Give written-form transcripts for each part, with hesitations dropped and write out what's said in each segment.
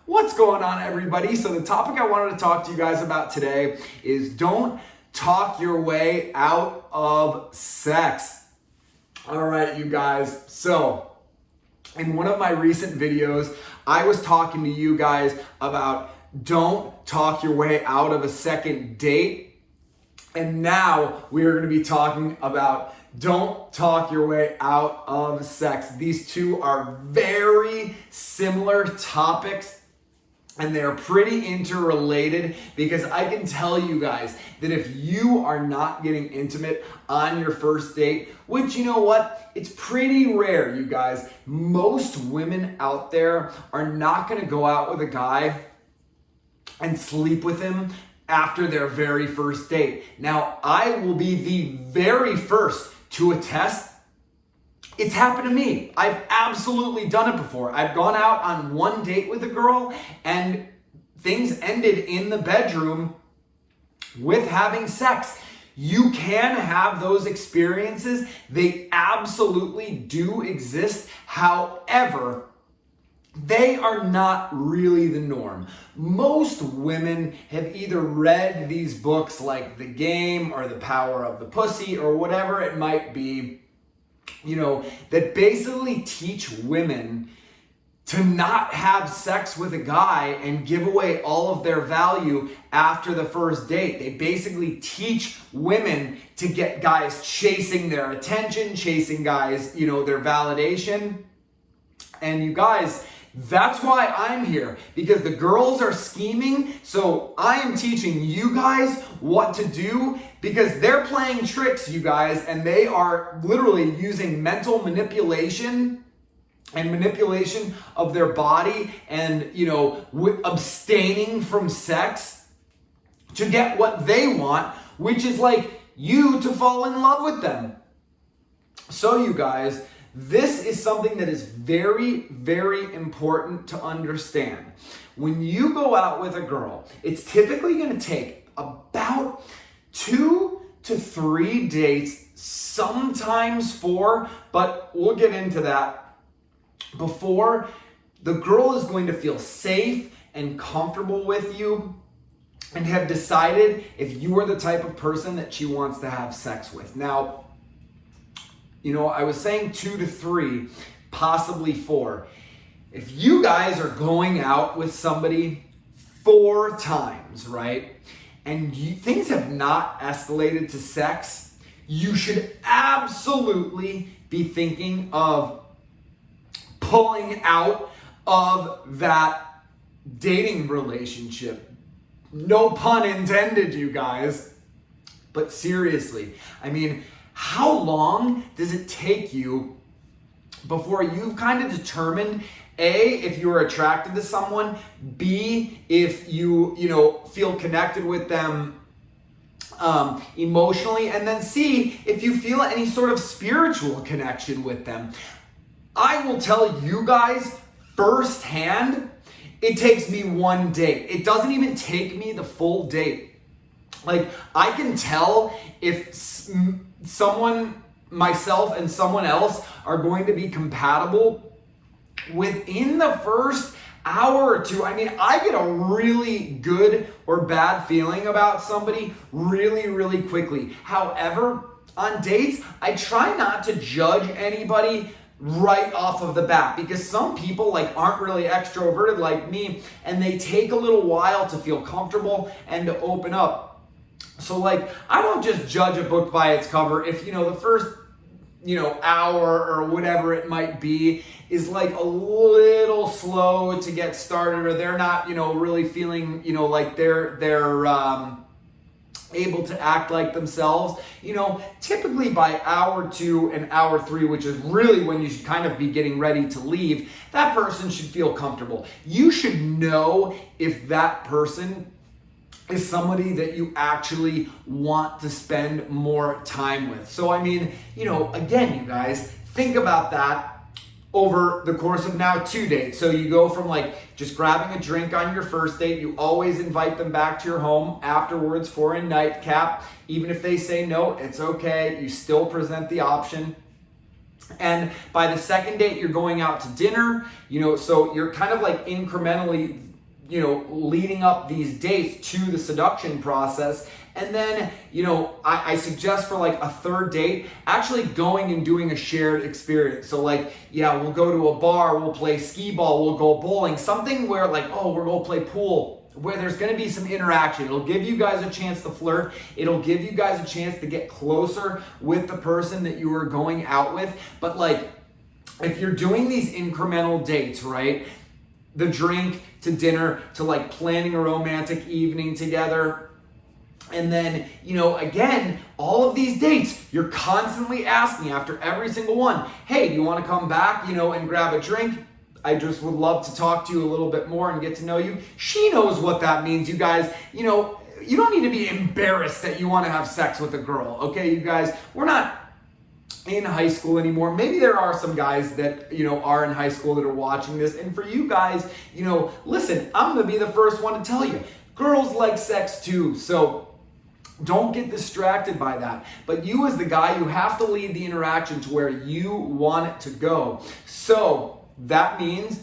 What's going on, everybody? So the topic I wanted to talk to you guys about today is don't talk your way out of sex. All right, you guys. So in one of my recent videos, I was talking to you guys about don't talk your way out of a second date. And now we are going to be talking about don't talk your way out of sex. These two are very similar topics, and they're pretty interrelated because I can tell you guys that if you are not getting intimate on your first date, which you know what, it's pretty rare, you guys. Most women out there are not going to go out with a guy and sleep with him after their very first date. Now, I will be the very first to attest. It's happened to me. I've absolutely done it before. I've gone out on one date with a girl and things ended in the bedroom with having sex. You can have those experiences. They absolutely do exist. However, they are not really the norm. Most women have either read these books like The Game or The Power of the Pussy or whatever it might be, that basically teach women to not have sex with a guy and give away all of their value after the first date. They basically teach women to get guys chasing their attention, chasing guys, their validation. And you guys, that's why I'm here, because the girls are scheming. So I am teaching you guys what to do because they're playing tricks, you guys, and they are literally using mental manipulation and manipulation of their body and, abstaining from sex to get what they want, which is like you to fall in love with them. So you guys, this is something that is very, very important to understand. When you go out with a girl, it's typically going to take about 2 to 3 dates, sometimes 4, but we'll get into that, before the girl is going to feel safe and comfortable with you and have decided if you are the type of person that she wants to have sex with. Now, I was saying 2 to 3, possibly 4. If you guys are going out with somebody 4 times, right, and things have not escalated to sex, you should absolutely be thinking of pulling out of that dating relationship. No pun intended, you guys. But seriously, how long does it take you before you've kind of determined, A, if you're attracted to someone, B, if you feel connected with them emotionally, and then C, if you feel any sort of spiritual connection with them? I will tell you guys firsthand, it takes me 1 date. It doesn't even take me the full date. Like, I can tell if myself and someone else are going to be compatible within the first hour or 2. I get a really good or bad feeling about somebody really, really quickly. However, on dates, I try not to judge anybody right off of the bat because some people aren't really extroverted like me and they take a little while to feel comfortable and to open up. So I don't just judge a book by its cover. If the first hour or whatever it might be is a little slow to get started, or they're not really feeling like they're able to act like themselves, typically by hour 2 and hour 3, which is really when you should kind of be getting ready to leave, that person should feel comfortable. You should know if that person is somebody that you actually want to spend more time with. So again, you guys, think about that over the course of now 2 dates. So you go from just grabbing a drink on your first date. You always invite them back to your home afterwards for a nightcap. Even if they say no, it's okay. You still present the option. And by the second date, you're going out to dinner, so you're kind of incrementally leading up these dates to the seduction process. And then, I suggest for like a third date, actually going and doing a shared experience. So like, we'll go to a bar, we'll play skee ball, we'll go bowling, something where like, we're going to play pool, where there's going to be some interaction. It'll give you guys a chance to flirt. It'll give you guys a chance to get closer with the person that you are going out with. But like, if you're doing these incremental dates, right? The drink to dinner to like planning a romantic evening together. And then, again, all of these dates, you're constantly asking after every single one, hey, do you want to come back, and grab a drink? I just would love to talk to you a little bit more and get to know you. She knows what that means, you guys. You don't need to be embarrassed that you want to have sex with a girl, okay, you guys? We're not in high school anymore. Maybe there are some guys that, are in high school that are watching this. And for you guys, listen, I'm going to be the first one to tell you, girls like sex too. So don't get distracted by that. But you as the guy, you have to lead the interaction to where you want it to go. So that means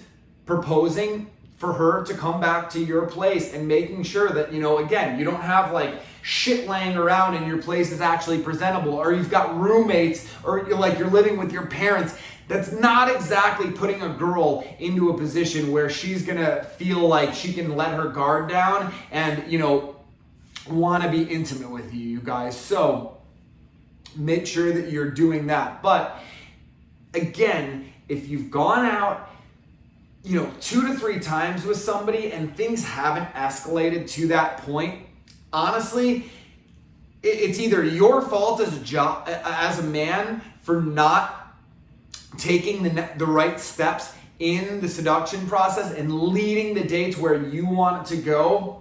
proposing for her to come back to your place and making sure that, again, you don't have like shit laying around and your place is actually presentable, or you've got roommates, or you're living with your parents. That's not exactly putting a girl into a position where she's gonna feel like she can let her guard down and, want to be intimate with you guys. So make sure that you're doing that. But again, if you've gone out 2 to 3 times with somebody and things haven't escalated to that point, honestly, it's either your fault as a man for not taking the right steps in the seduction process and leading the dates where you want it to go.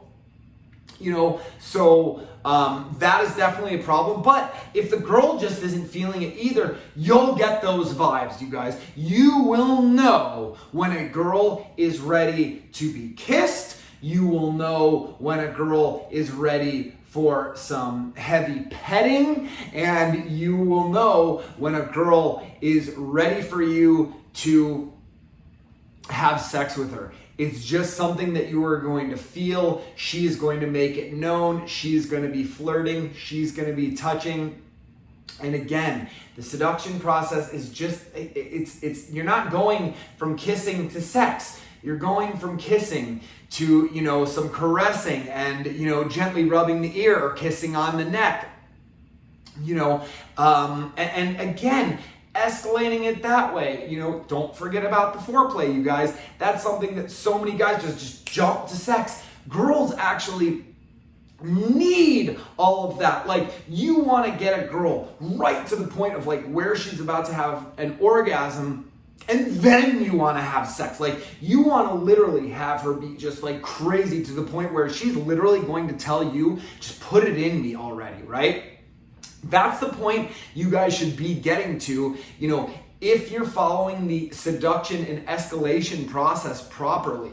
So that is definitely a problem. But if the girl just isn't feeling it either, you'll get those vibes, you guys. You will know when a girl is ready to be kissed. You will know when a girl is ready for some heavy petting. And you will know when a girl is ready for you to have sex with her. It's just something that you are going to feel. She is going to make it known. She's going to be flirting. She's going to be touching. And again, the seduction process is just, you're not going from kissing to sex. You're going from kissing to, some caressing and, gently rubbing the ear or kissing on the neck. And again, escalating it that way. Don't forget about the foreplay, you guys. That's something that so many guys just jump to sex. Girls actually need all of that. Like, you want to get a girl right to the point of like where she's about to have an orgasm, and then you want to have sex. Like, you want to literally have her be just like crazy to the point where she's literally going to tell you, just put it in me already, right? That's the point you guys should be getting to, if you're following the seduction and escalation process properly.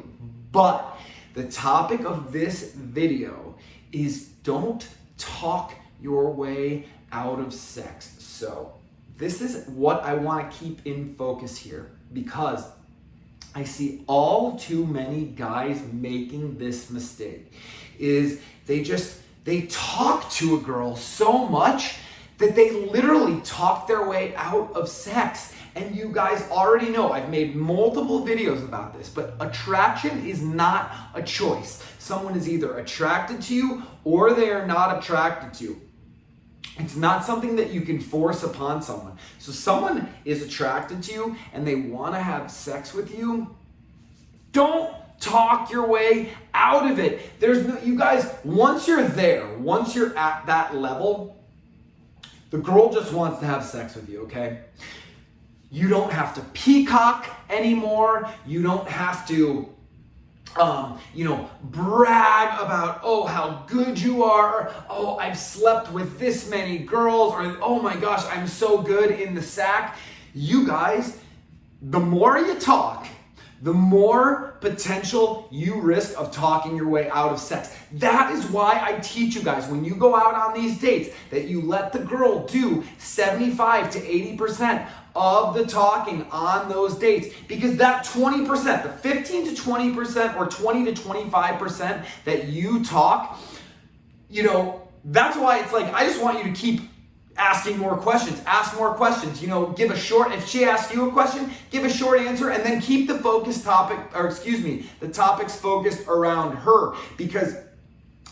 But the topic of this video is don't talk your way out of sex. So this is what I want to keep in focus here, because I see all too many guys making this mistake. Is they talk to a girl so much that they literally talk their way out of sex. And you guys already know, I've made multiple videos about this, but attraction is not a choice. Someone is either attracted to you or they are not attracted to you. It's not something that you can force upon someone. So someone is attracted to you and they want to have sex with you, don't talk your way out of it. You guys, once you're there, once you're at that level, the girl just wants to have sex with you, okay? You don't have to peacock anymore. You don't have to, brag about, how good you are. Oh, I've slept with this many girls. Or, oh my gosh, I'm so good in the sack. You guys, the more you talk, the more potential you risk of talking your way out of sex. That is why I teach you guys, when you go out on these dates, that you let the girl do 75 to 80% of the talking on those dates. Because that 20%, the 15 to 20% or 20 to 25% that you talk, that's why it's like, I just want you to keep asking more questions, ask more questions, give a short, if she asks you a question, give a short answer, and then keep the the topics focused around her, because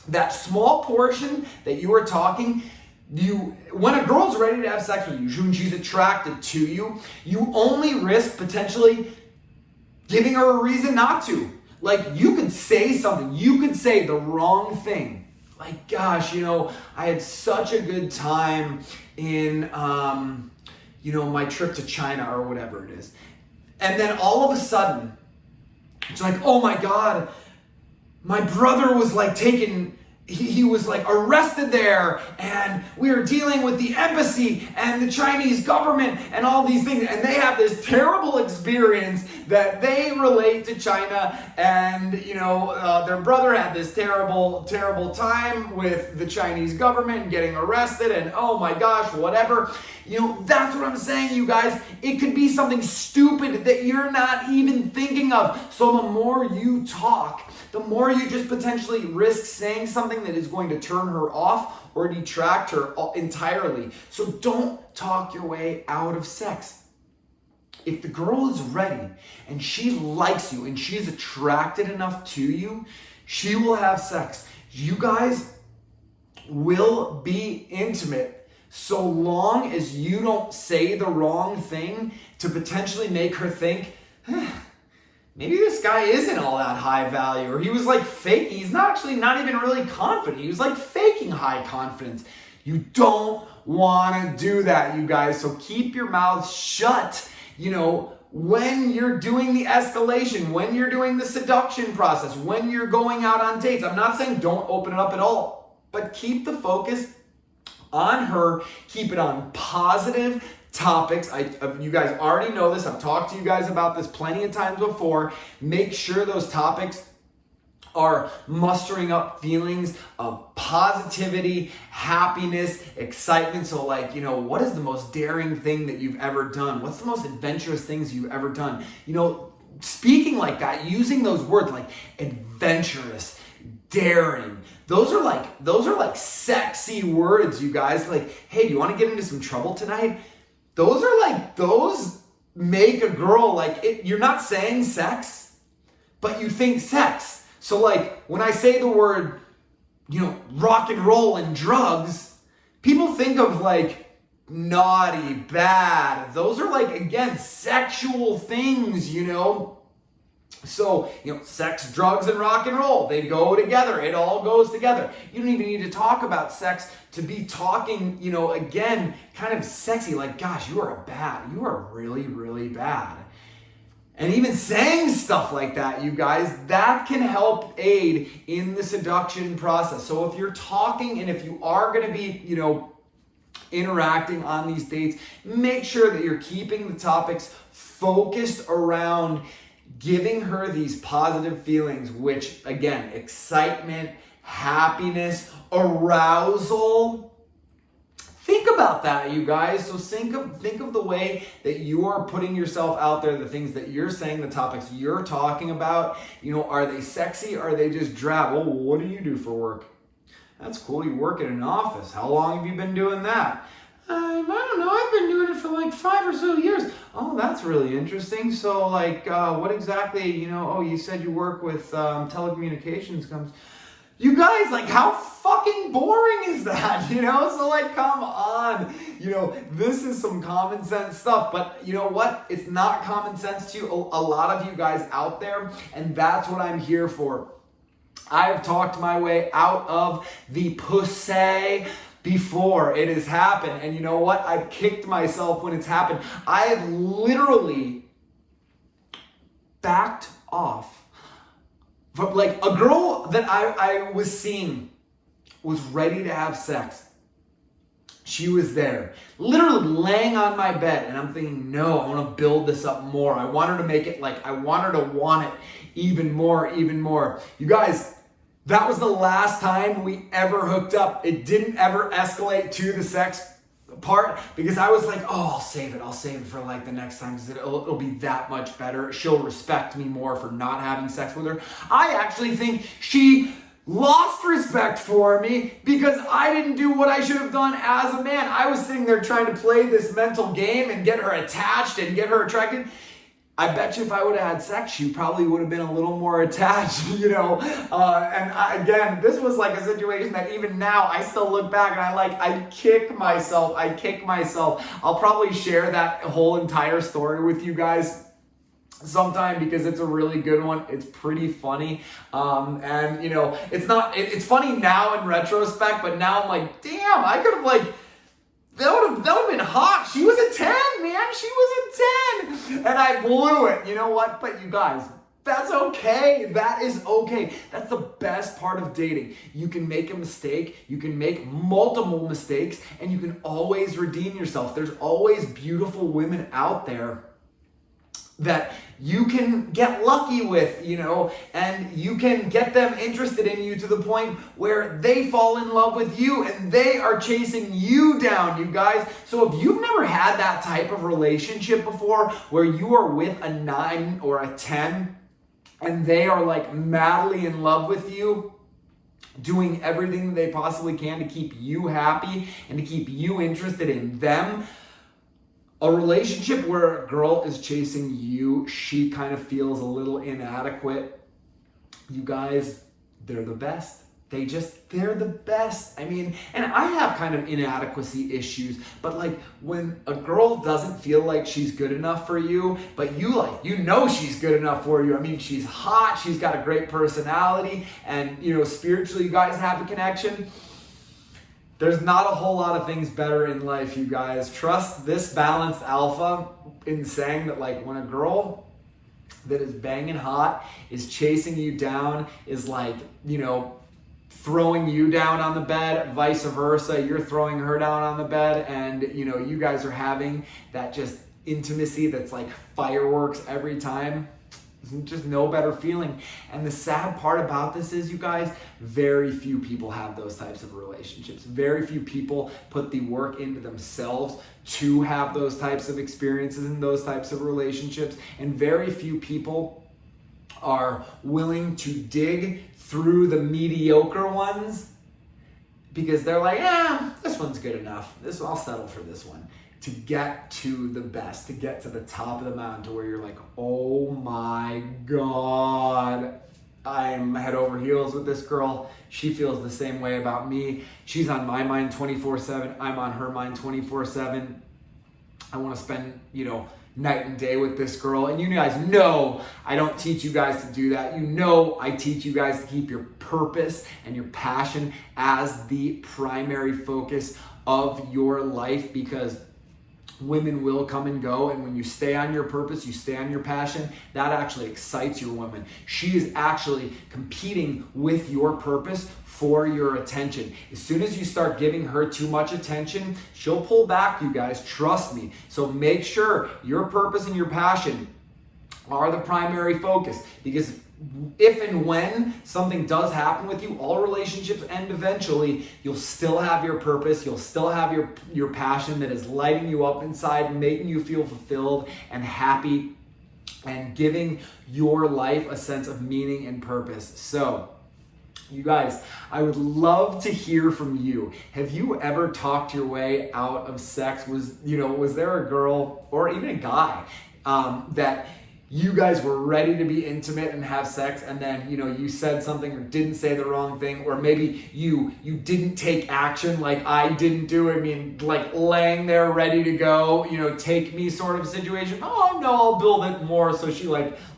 that small portion that you are talking, when a girl's ready to have sex with you, when she's attracted to you, you only risk potentially giving her a reason not to. Like, you could say something, you could say the wrong thing. Like, gosh, I had such a good time in, my trip to China or whatever it is. And then all of a sudden, it's like, oh my God, my brother was like he was like arrested there, and we were dealing with the embassy and the Chinese government and all these things, and they have this terrible experience that they relate to China, and their brother had this terrible time with the Chinese government and getting arrested, and oh my gosh, whatever. That's what I'm saying, you guys. It could be something stupid that you're not even thinking of. So the more you talk, the more you just potentially risk saying something that is going to turn her off or detract her entirely. So don't talk your way out of sex. If the girl is ready and she likes you and she's attracted enough to you, she will have sex. You guys will be intimate so long as you don't say the wrong thing to potentially make her think, maybe this guy isn't all that high value, or he was like faking. He's not even really confident. He was like faking high confidence. You don't want to do that, you guys. So keep your mouths shut, when you're doing the escalation, when you're doing the seduction process, when you're going out on dates. I'm not saying don't open it up at all, but keep the focus on her. Keep it on positive topics. You guys already know this. I've talked to you guys about this plenty of times before. Make sure those topics are mustering up feelings of positivity, happiness, excitement. So what is the most daring thing that you've ever done? What's the most adventurous things you've ever done? Speaking like that, using those words like adventurous, daring. Those are like sexy words, you guys. Like, hey, do you want to get into some trouble tonight? Those make a girl you're not saying sex, but you think sex. So when I say the word, rock and roll and drugs, people think of naughty, bad. Those are again, sexual things, So, sex, drugs, and rock and roll, they go together. It all goes together. You don't even need to talk about sex to be talking, again, kind of sexy. Like, gosh, you are really, really bad. And even saying stuff like that, you guys, that can help aid in the seduction process. So if you're talking and if you are going to be, interacting on these dates, make sure that you're keeping the topics focused around giving her these positive feelings, which again, excitement, happiness, arousal. Think about that, you guys. So think of the way that you are putting yourself out there, the things that you're saying, the topics you're talking about. Are they sexy? Are they just drab? Well, what do you do for work? That's cool. You work in an office. How long have you been doing that? I don't know. I've been doing it for 5 or so years. Oh, that's really interesting. So what exactly, you said you work with telecommunications companies. You guys, how fucking boring is that? So come on. This is some common sense stuff, but you know what? It's not common sense to a lot of you guys out there, and that's what I'm here for. I have talked my way out of the pussy before it has happened. And you know what? I've kicked myself when it's happened. I have literally backed off. From a girl that I was seeing was ready to have sex. She was there, literally laying on my bed, and I'm thinking, no, I want to build this up more. I want her to make it like, I want her to want it even more, even more. You guys, that was the last time we ever hooked up. It didn't ever escalate to the sex part because I was like, oh, I'll save it for like the next time because it'll be that much better. She'll respect me more for not having sex with her. I actually think she lost respect for me because I didn't do what I should have done as a man. I was sitting there trying to play this mental game and get her attached and get her attracted. I bet you if I would have had sex, she probably would have been a little more attached, again, this was like a situation that even now I still look back and I kick myself. I'll probably share that whole entire story with you guys sometime because it's a really good one. It's pretty funny. It's funny now in retrospect, but now I'm like, damn, I could have that would have been hot. She was a 10, man. She was a 10. And I blew it. You know what? But you guys, that's okay. That is okay. That's the best part of dating. You can make a mistake. You can make multiple mistakes. And you can always redeem yourself. There's always beautiful women out there that you can get lucky with, and you can get them interested in you to the point where they fall in love with you and they are chasing you down, you guys. So if you've never had that type of relationship before where you are with a 9 or a 10 and they are like madly in love with you, doing everything they possibly can to keep you happy and to keep you interested in them. A relationship where a girl is chasing you, she kind of feels a little inadequate. You guys, they're the best. They're the best. I mean, and I have kind of inadequacy issues, but when a girl doesn't feel like she's good enough for you, but she's good enough for you. I mean, she's hot, she's got a great personality, and spiritually you guys have a connection. There's not a whole lot of things better in life, you guys. Trust this balanced alpha in saying that when a girl that is banging hot is chasing you down, is throwing you down on the bed, vice versa, you're throwing her down on the bed, and you guys are having that just intimacy that's like fireworks every time. There's just no better feeling. And the sad part about this is, you guys, very few people have those types of relationships. Very few people put the work into themselves to have those types of experiences and those types of relationships. And very few people are willing to dig through the mediocre ones because they're like, this one's good enough. I'll settle for this one. To get to the best, to get to the top of the mountain, to where you're like, oh my God, I'm head over heels with this girl. She feels the same way about me. She's on my mind 24/7. I'm on her mind 24/7. I want to spend, night and day with this girl. And you guys know I don't teach you guys to do that. I teach you guys to keep your purpose and your passion as the primary focus of your life, because women will come and go, and when you stay on your purpose, you stay on your passion, that actually excites your woman. She is actually competing with your purpose for your attention. As soon as you start giving her too much attention, she'll pull back, you guys, trust me. So make sure your purpose and your passion are the primary focus, because if and when something does happen with you, all relationships end eventually, you'll still have your purpose, you'll still have your passion that is lighting you up inside, making you feel fulfilled and happy, and giving your life a sense of meaning and purpose. So, you guys, I would love to hear from you. Have you ever talked your way out of sex? Was there a girl or even a guy that you guys were ready to be intimate and have sex, and then you said something or didn't say the wrong thing, or maybe you didn't take action like I didn't do? I mean, laying there ready to go, take me sort of situation. Oh no, I'll build it more so she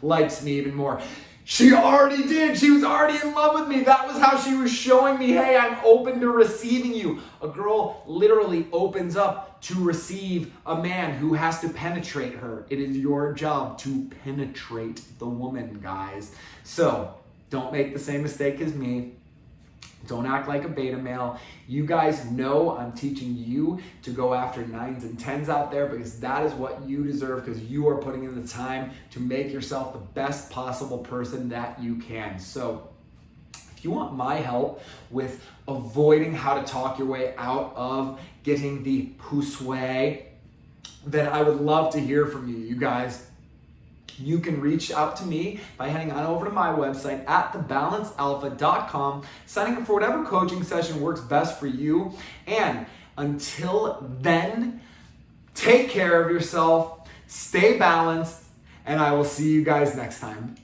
likes me even more. She already did. She was already in love with me. That was how she was showing me, hey, I'm open to receiving you. A girl literally opens up to receive a man who has to penetrate her. It is your job to penetrate the woman, guys. So don't make the same mistake as me. Don't act like a beta male. You guys know I'm teaching you to go after 9s and 10s out there because that is what you deserve, because you are putting in the time to make yourself the best possible person that you can. So if you want my help with avoiding how to talk your way out of getting the pousseway, then I would love to hear from you. You guys, you can reach out to me by heading on over to my website at thebalancealpha.com, signing up for whatever coaching session works best for you. And until then, take care of yourself, stay balanced, and I will see you guys next time.